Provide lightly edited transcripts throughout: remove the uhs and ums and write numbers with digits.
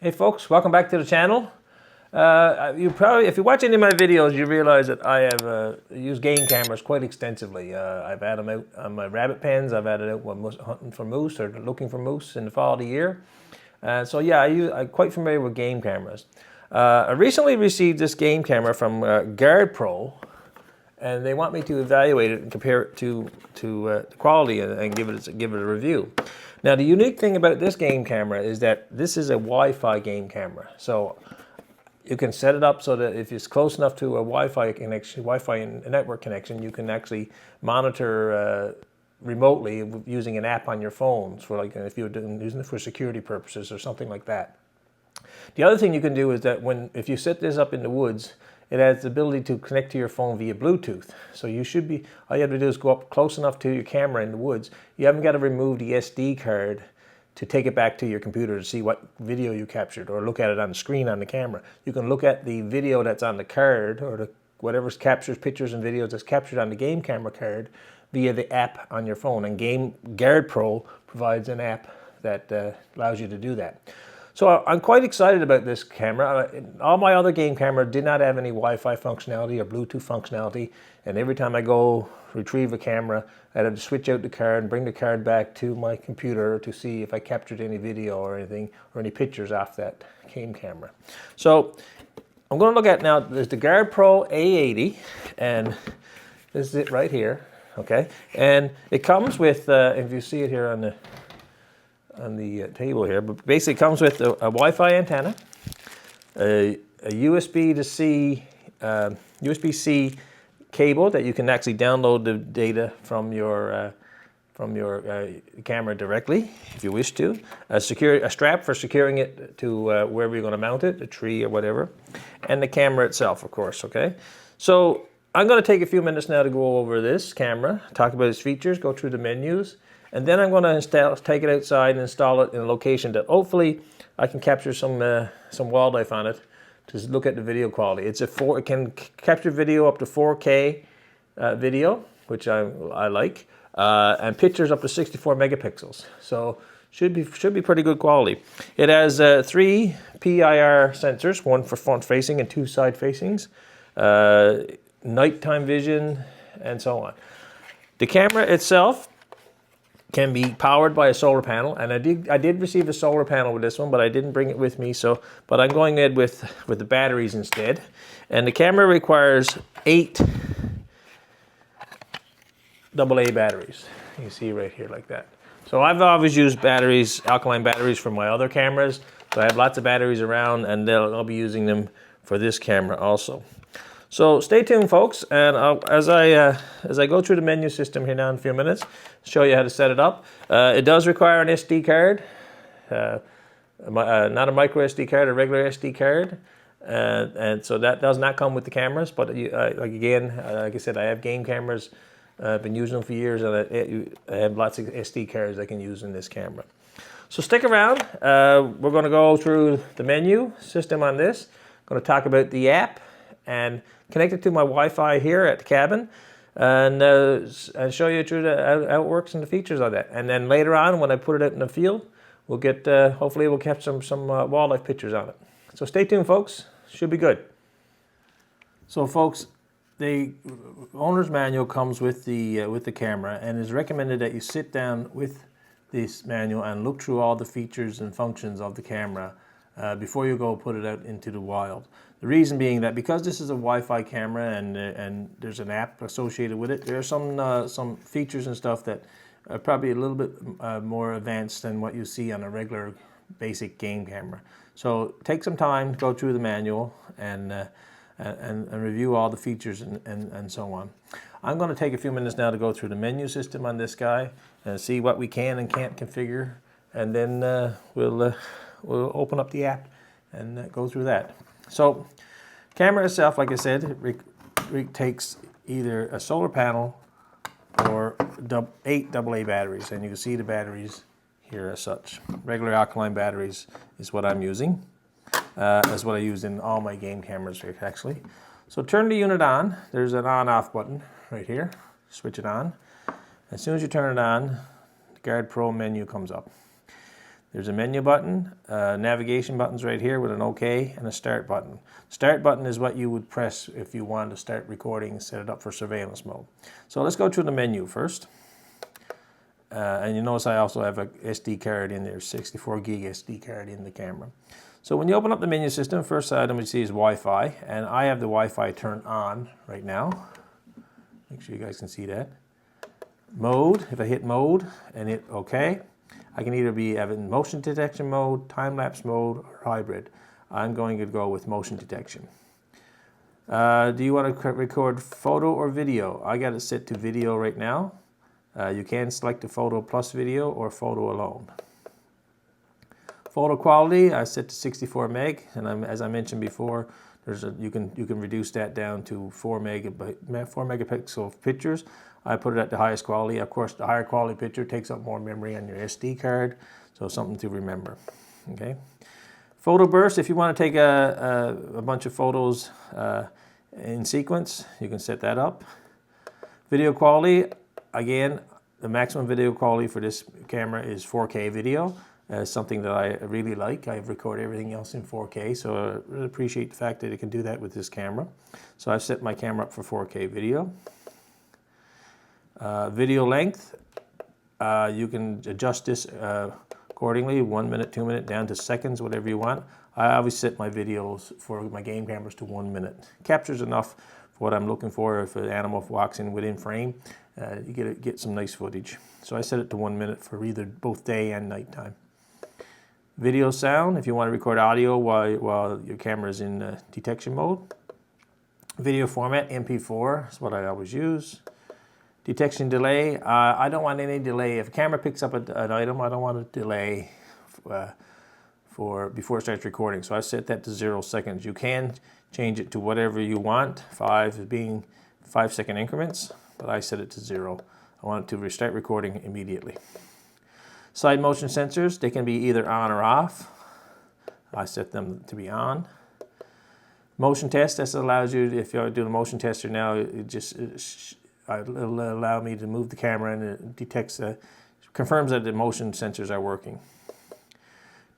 Hey folks, welcome back to the channel. If you watch any of my videos, you realize that I have used game cameras quite extensively. I've had them out on my rabbit pens. I've had it out when hunting for moose or looking for moose in the fall of the year. So yeah, I'm quite familiar with game cameras. I recently received this game camera from GardePro, and they want me to evaluate it and compare it to the quality and give it a review. Now, the unique thing about this game camera is that this is a Wi-Fi game camera. So you can set it up so that if it's close enough to a Wi-Fi connection, Wi-Fi network connection, you can actually monitor remotely using an app on your phones for, like, if you're using it for security purposes or something like that. The other thing you can do is that if you set this up in the woods, it has the ability to connect to your phone via Bluetooth. So all you have to do is go up close enough to your camera in the woods. You haven't got to remove the SD card to take it back to your computer to see what video you captured or look at it on the screen on the camera. You can look at the video that's on the card or whatever captures pictures and videos that's captured on the game camera card via the app on your phone. And GardePro provides an app that allows you to do that. So I'm quite excited about this camera. All my other game cameras did not have any Wi-Fi functionality or Bluetooth functionality, and every time I go retrieve a camera, I had to switch out the card and bring the card back to my computer to see if I captured any video or anything or any pictures off that game camera. So I'm going to look at now, there's the GardePro A80, and this is it right here, okay? And it comes with, if you see it here on the table here, but basically it comes with a Wi-Fi antenna, a USB-C cable that you can actually download the data from your camera directly if you wish to, a strap for securing it to wherever you're going to mount it, a tree or whatever, and the camera itself, of course. Okay, so I'm going to take a few minutes now to go over this camera, talk about its features, go through the menus. And then I'm going to take it outside and install it in a location that hopefully I can capture some wildlife on it to look at the video quality. It can capture video up to 4K video, which I like, and pictures up to 64 megapixels. So should be pretty good quality. It has 3 PIR sensors, one for front facing and 2 side facings, nighttime vision, and so on. The camera itself can be powered by a solar panel, and I did receive a solar panel with this one, but I didn't bring it with me. But I'm going ahead with the batteries instead. And the camera requires 8 AA batteries. You see right here like that. So I've always used batteries, alkaline batteries, for my other cameras. So I have lots of batteries around, and I'll be using them for this camera also. So stay tuned, folks, and as I go through the menu system here now in a few minutes, show you how to set it up. It does require an SD card, not a micro SD card, a regular SD card, and so that does not come with the cameras. But like I said, I have game cameras. I've been using them for years, and I have lots of SD cards I can use in this camera. So stick around. We're going to go through the menu system on this. I'm going to talk about the app and connect it to my Wi-Fi here at the cabin, and show you through how it works and the features of that. And then later on, when I put it out in the field, we'll get hopefully we'll capture some wildlife pictures on it. So stay tuned, folks. Should be good. So, folks, the owner's manual comes with the camera, and it's recommended that you sit down with this manual and look through all the features and functions of the camera before you go put it out into the wild. The reason being that because this is a Wi-Fi camera and there's an app associated with it, there are some features and stuff that are probably a little bit more advanced than what you see on a regular basic game camera. So take some time, go through the manual, and review all the features and so on. I'm going to take a few minutes now to go through the menu system on this guy and see what we can and can't configure, and then we'll open up the app and go through that. So, camera itself, like I said, it takes either a solar panel or 8 AA batteries, and you can see the batteries here as such. Regular alkaline batteries is what I'm using. That's what I use in all my game cameras here, actually. So turn the unit on. There's an on-off button right here. Switch it on. As soon as you turn it on, the GardePro menu comes up. There's a menu button, navigation buttons right here with an OK, and a start button. Start button is what you would press if you wanted to start recording and set it up for surveillance mode. So let's go through the menu first. And you notice I also have a SD card in there, 64 gig SD card in the camera. So when you open up the menu system, first item you see is Wi-Fi, and I have the Wi-Fi turned on right now. Make sure you guys can see that. Mode, if I hit mode and hit OK, I can either be in motion detection mode, time-lapse mode, or hybrid. I'm going to go with motion detection. Do you want to record photo or video? I got it set to video right now. You can select the photo plus video or photo alone. Photo quality I set to 64 meg, and as I mentioned before, you can reduce that down to 4 megapixel pictures. I put it at the highest quality. Of course, the higher quality picture takes up more memory on your SD card, so something to remember. Okay. Photo burst. If you want to take a bunch of photos in sequence, you can set that up. Video quality. Again, the maximum video quality for this camera is 4K video. Something that I really like. I record everything else in 4K, so I really appreciate the fact that it can do that with this camera. So I've set my camera up for 4K video. Video length, you can adjust this accordingly, 1 minute, 2 minutes, down to seconds, whatever you want. I always set my videos for my game cameras to 1 minute. Captures enough for what I'm looking for. If an animal walks in within frame, you get some nice footage. So I set it to 1 minute for either both day and nighttime. Video sound, if you want to record audio while your camera is in detection mode. Video format, MP4 is what I always use. Detection delay, I don't want any delay. If a camera picks up an item, I don't want a delay before it starts recording. So I set that to 0 seconds. You can change it to whatever you want, 5 being 5-second increments, but I set it to 0. I want it to restart recording immediately. Side motion sensors, they can be either on or off. I set them to be on. Motion test, this allows you, if you're doing a motion tester now, it'll allow me to move the camera and it detects, confirms that the motion sensors are working.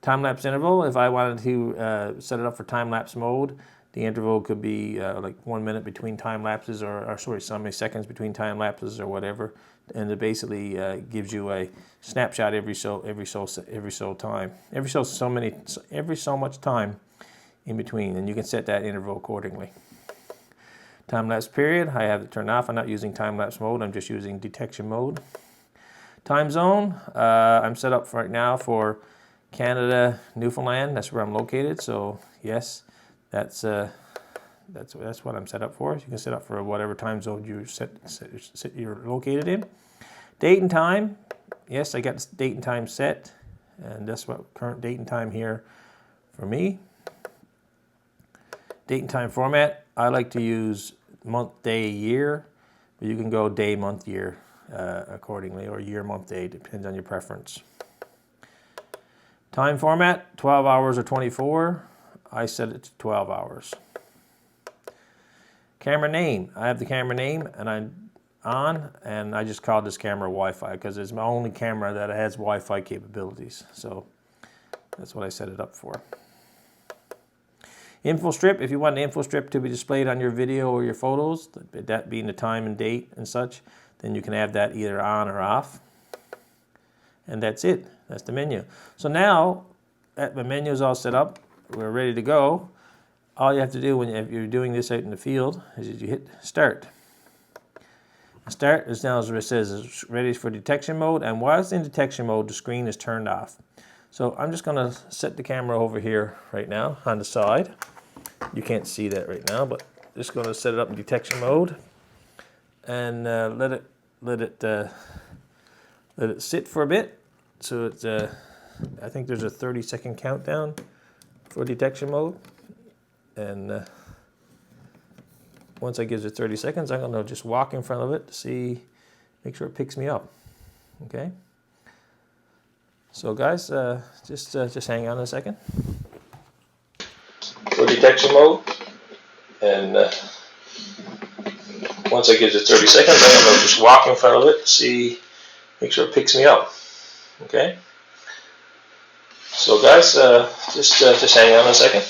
Time-lapse interval, if I wanted to set it up for time-lapse mode, the interval could be like 1 minute between time lapses, or sorry, so many seconds between time lapses or whatever, and it basically gives you a snapshot every so much time in between, and you can set that interval accordingly. Time lapse period, I have it turned off. I'm not using time lapse mode. I'm just using detection mode. Time zone, I'm set up right now for Canada, Newfoundland. That's where I'm located. So yes. That's what I'm set up for. You can set up for whatever time zone you're located in. Date and time. Yes, I got date and time set, and that's what current date and time here for me. Date and time format. I like to use month, day, year, but you can go day, month, year accordingly, or year, month, day. Depends on your preference. Time format. 12 hours or 24. I set it to 12 hours. Camera name. I have the camera name and I'm on, and I just called this camera Wi-Fi because it's my only camera that has Wi-Fi capabilities. So that's what I set it up for. Info strip. If you want the info strip to be displayed on your video or your photos, that being the time and date and such, then you can have that either on or off. And that's it. That's the menu. So now that the menu is all set up, we're ready to go. All you have to do if you're doing this out in the field is you hit start. Start is now, as it says, is ready for detection mode, and while it's in detection mode, the screen is turned off. So I'm just going to set the camera over here right now on the side. You can't see that right now, but just going to set it up in detection mode and let it sit for a bit. So it's I think there's a 30-second countdown for detection mode, and once I give it 30 seconds, I'm going to just walk in front of it to make sure it picks me up. Okay. So guys, just hang on a second. For detection mode, and once I give it 30 seconds, I'm going to just walk in front of it to make sure it picks me up. Okay. So guys, just hang on a second.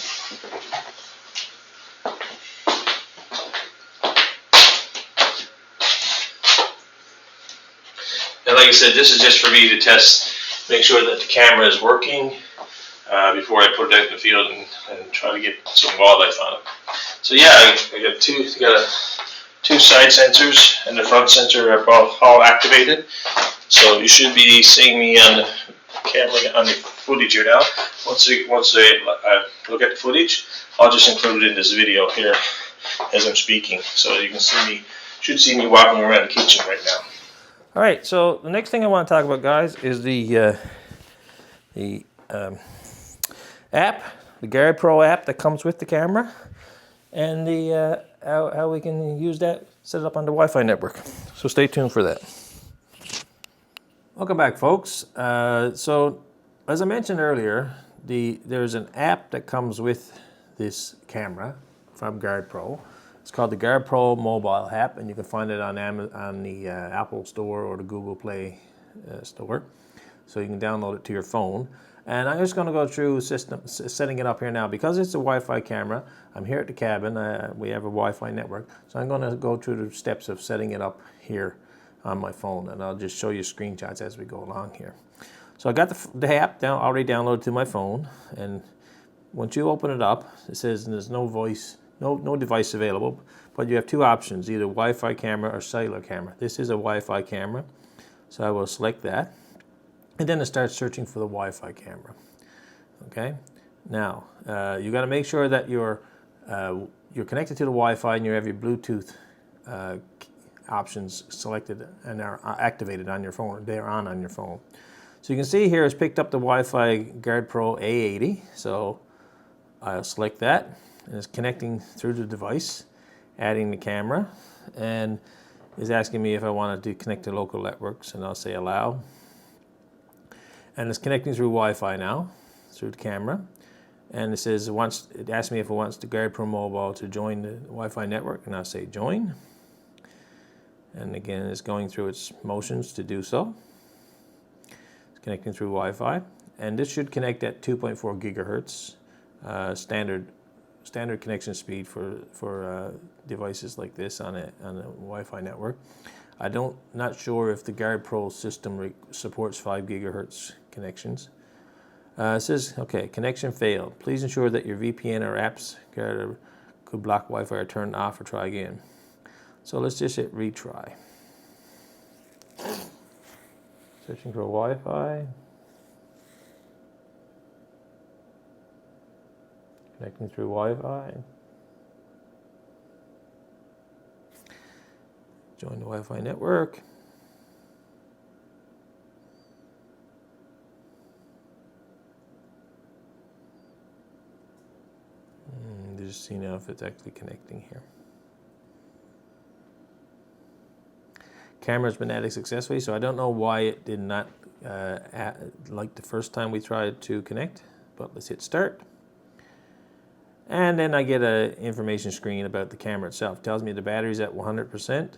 And like I said, this is just for me to test, make sure that the camera is working before I put it out in the field and try to get some wildlife on it. So yeah, I got two side sensors, and the front sensor are both all activated. So you should be seeing me on the camera, on the footage here now. Once I look at the footage, I'll just include it in this video here as I'm speaking, so you can should see me walking around the kitchen right now. All right, so the next thing I want to talk about, guys, is the app, the GardePro app that comes with the camera, and the how we can use that, set it up on the Wi-Fi network. So stay tuned for that. Welcome back, folks. So as I mentioned earlier, there's an app that comes with this camera from GardePro. It's called the GardePro mobile app, and you can find it on the Apple Store or the Google Play Store. So you can download it to your phone. And I'm just going to go through setting it up here now. Because it's a Wi-Fi camera, I'm here at the cabin. We have a Wi-Fi network. So I'm going to go through the steps of setting it up here on my phone. And I'll just show you screenshots as we go along here. So I got the app already downloaded to my phone. And once you open it up, it says there's no device available. But you have two options, either Wi-Fi camera or cellular camera. This is a Wi-Fi camera. So I will select that. And then it starts searching for the Wi-Fi camera. Okay. Now you got to make sure that you're connected to the Wi-Fi and you have your Bluetooth options selected and are activated on your phone. They're on your phone. So you can see here it's picked up the Wi-Fi GardePro A80. So I'll select that, and it's connecting through the device, adding the camera, and is asking me if I wanted to connect to local networks, and I'll say allow. And it's connecting through Wi-Fi now, through the camera. And it says it asks me if it wants the GardePro Mobile to join the Wi-Fi network, and I'll say join. And again, it's going through its motions to do so. It's connecting through Wi-Fi, and this should connect at 2.4 gigahertz, standard connection speed for devices like this on a Wi-Fi network. Not sure if the GardePro system supports 5 gigahertz connections. It says, okay, connection failed. Please ensure that your VPN or apps could block Wi-Fi are turned off, or try again. So let's just hit retry. Searching for Wi-Fi. Connecting through Wi-Fi. Join the Wi-Fi network. Just see now if it's actually connecting here. Camera's been added successfully, so I don't know why it did not like the first time we tried to connect, but let's hit start. And then I get an information screen about the camera itself. It tells me the battery's at 100%.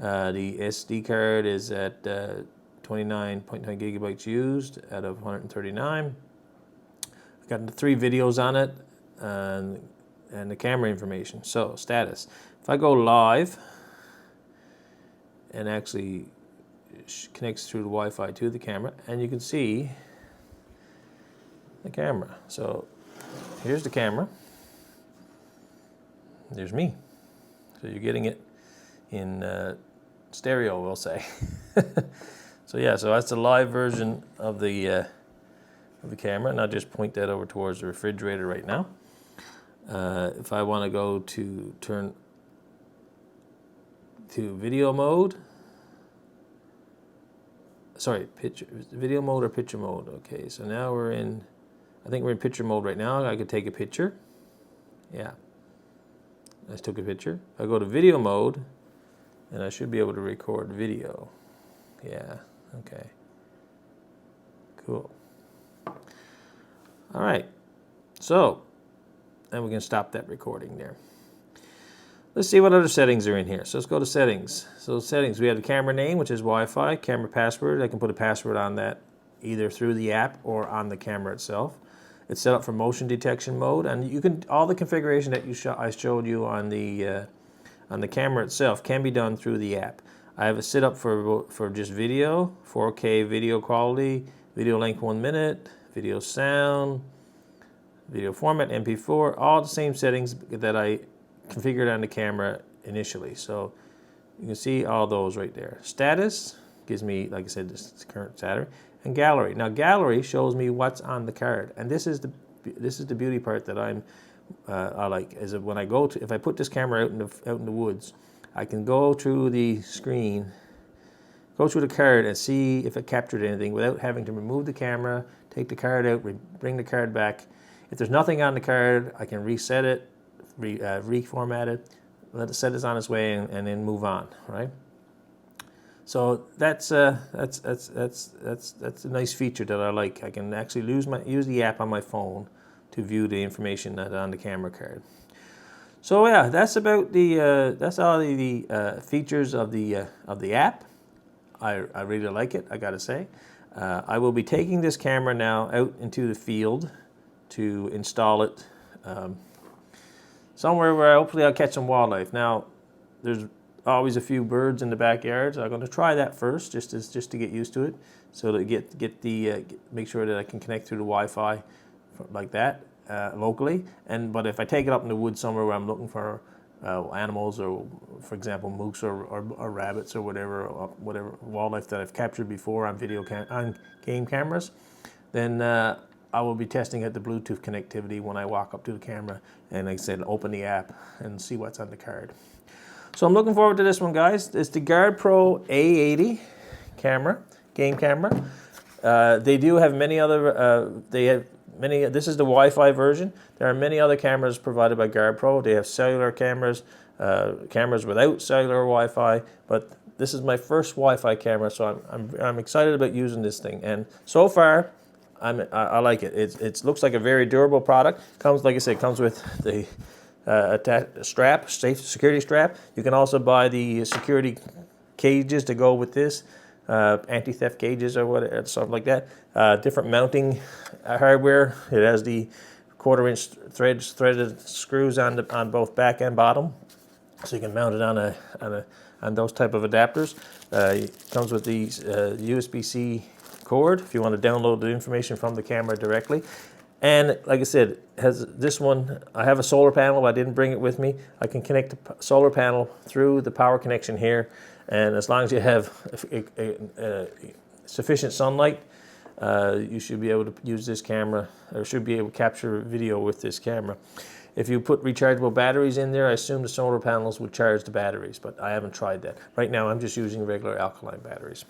The SD card is at 29.9 gigabytes used out of 139. I've got 3 videos on it and the camera information. So status. If I go live and actually connects through the Wi-Fi to the camera, and you can see the camera. So here's the camera. There's me. So you're getting it in stereo, we'll say. So yeah, so that's the live version of the camera, and I'll just point that over towards the refrigerator right now. If I want to go to turn to video mode, sorry, video mode or picture mode. Okay, so now I think we're in picture mode right now. I could take a picture. Yeah, I just took a picture. I go to video mode, and I should be able to record video. Yeah, okay. Cool. All right, so, and we can stop that recording there. Let's see what other settings are in here. So let's go to settings. So settings, we have the camera name, which is Wi-Fi, camera password. I can put a password on that either through the app or on the camera itself. It's set up for motion detection mode, and you can all the configuration that I showed you on the camera itself can be done through the app. I have it set up for just video, 4K video quality, video length 1 minute, video sound, video format, MP4, all the same settings that I configured on the camera initially. So you can see all those right there. Status gives me, like I said, this current status, and gallery. Now gallery shows me what's on the card, and this is the beauty part that I like, is that when I go to, if I put this camera out in the woods, I can go through the screen, go through the card and see if it captured anything without having to remove the camera, take the card out, bring the card back. If there's nothing on the card, I can reset it, reformat it, let it set it on its way, and then move on, right? So that's a nice feature that I like. I can actually use the app on my phone to view the information that's on the camera card. So yeah, that's about that's all the features of the app. I really like it, I gotta say. I will be taking this camera now out into the field to install it somewhere where hopefully I'll catch some wildlife. Now, there's always a few birds in the backyard, so I'm going to try that first, just to get used to it, so to make sure that I can connect through the Wi-Fi like that locally. But if I take it up in the woods somewhere where I'm looking for animals, or for example moose or rabbits or whatever wildlife that I've captured before on on game cameras, then I will be testing at the Bluetooth connectivity when I walk up to the camera and, like I said, open the app and see what's on the card. So I'm looking forward to this one, guys. It's the GardePro A80 camera, game camera. They do have many other, this is the Wi-Fi version. There are many other cameras provided by GardePro. They have cellular cameras, cameras without cellular Wi-Fi, but this is my first Wi-Fi camera, so I'm excited about using this thing. And so far, I like it. It looks like a very durable product. Comes, like I said, comes with the strap, safe security strap. You can also buy the security cages to go with this, anti-theft cages or whatever, something like that. Different mounting hardware. It has the 1/4-inch threaded screws on both back and bottom, so you can mount it on those type of adapters. It comes with the USB-C cord if you want to download the information from the camera directly. And like I said, has this one, I have a solar panel, but I didn't bring it with me. I can connect the solar panel through the power connection here, and as long as you have sufficient sunlight, you should be able to use this camera, or should be able to capture video with this camera. If you put rechargeable batteries in there, I assume the solar panels would charge the batteries, but I haven't tried that. Right now, I'm just using regular alkaline batteries.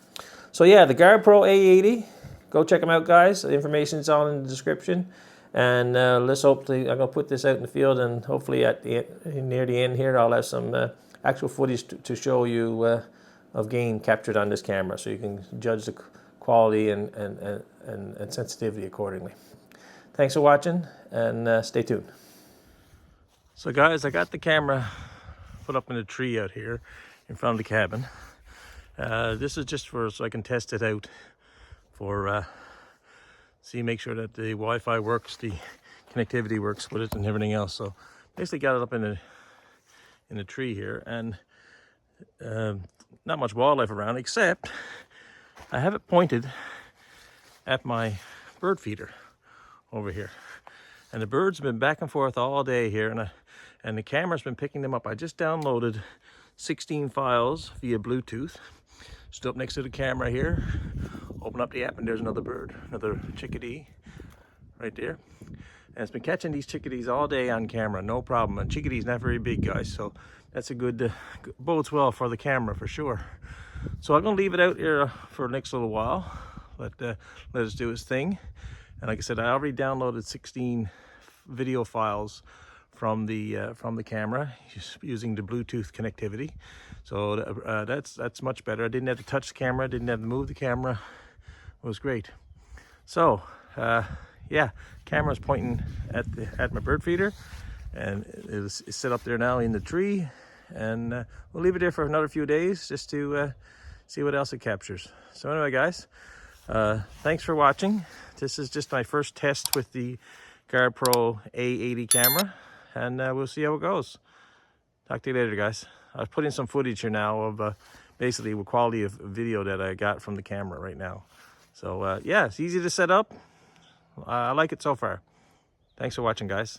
So yeah, the GardePro A80, go check them out, guys. The information's all in the description. And let's hopefully, I'm going to put this out in the field, and hopefully near the end here, I'll have some actual footage to show you of game captured on this camera, so you can judge the quality and sensitivity accordingly. Thanks for watching, and stay tuned. So guys, I got the camera put up in a tree out here in front of the cabin. This is just so I can test it out for make sure that the Wi-Fi works, the connectivity works with it, and everything else. So basically got it up in a tree here, and not much wildlife around, except I have it pointed at my bird feeder over here, and the birds have been back and forth all day here, and the camera's been picking them up. I just downloaded 16 files via Bluetooth. Stood up next to the camera here, open up the app, and there's another bird, another chickadee right there. And it's been catching these chickadees all day on camera, no problem. And chickadee's not very big, guys, so that's a good, bodes well for the camera for sure. So I'm gonna leave it out here for the next little while. Let us do its thing. And like I said, I already downloaded 16 video files from the camera using the Bluetooth connectivity. So that's much better. I didn't have to touch the camera, didn't have to move the camera. It was great. So yeah, camera's pointing at my bird feeder, and it's set up there now in the tree, and we'll leave it there for another few days just to see what else it captures. So anyway, guys, Thanks for watching. This is just my first test with the GardePro A80 camera, and we'll see how it goes. Talk to you later, guys. I've put in some footage here now of basically the quality of video that I got from the camera right now. So yeah, it's easy to set up. I like it so far. Thanks for watching, guys.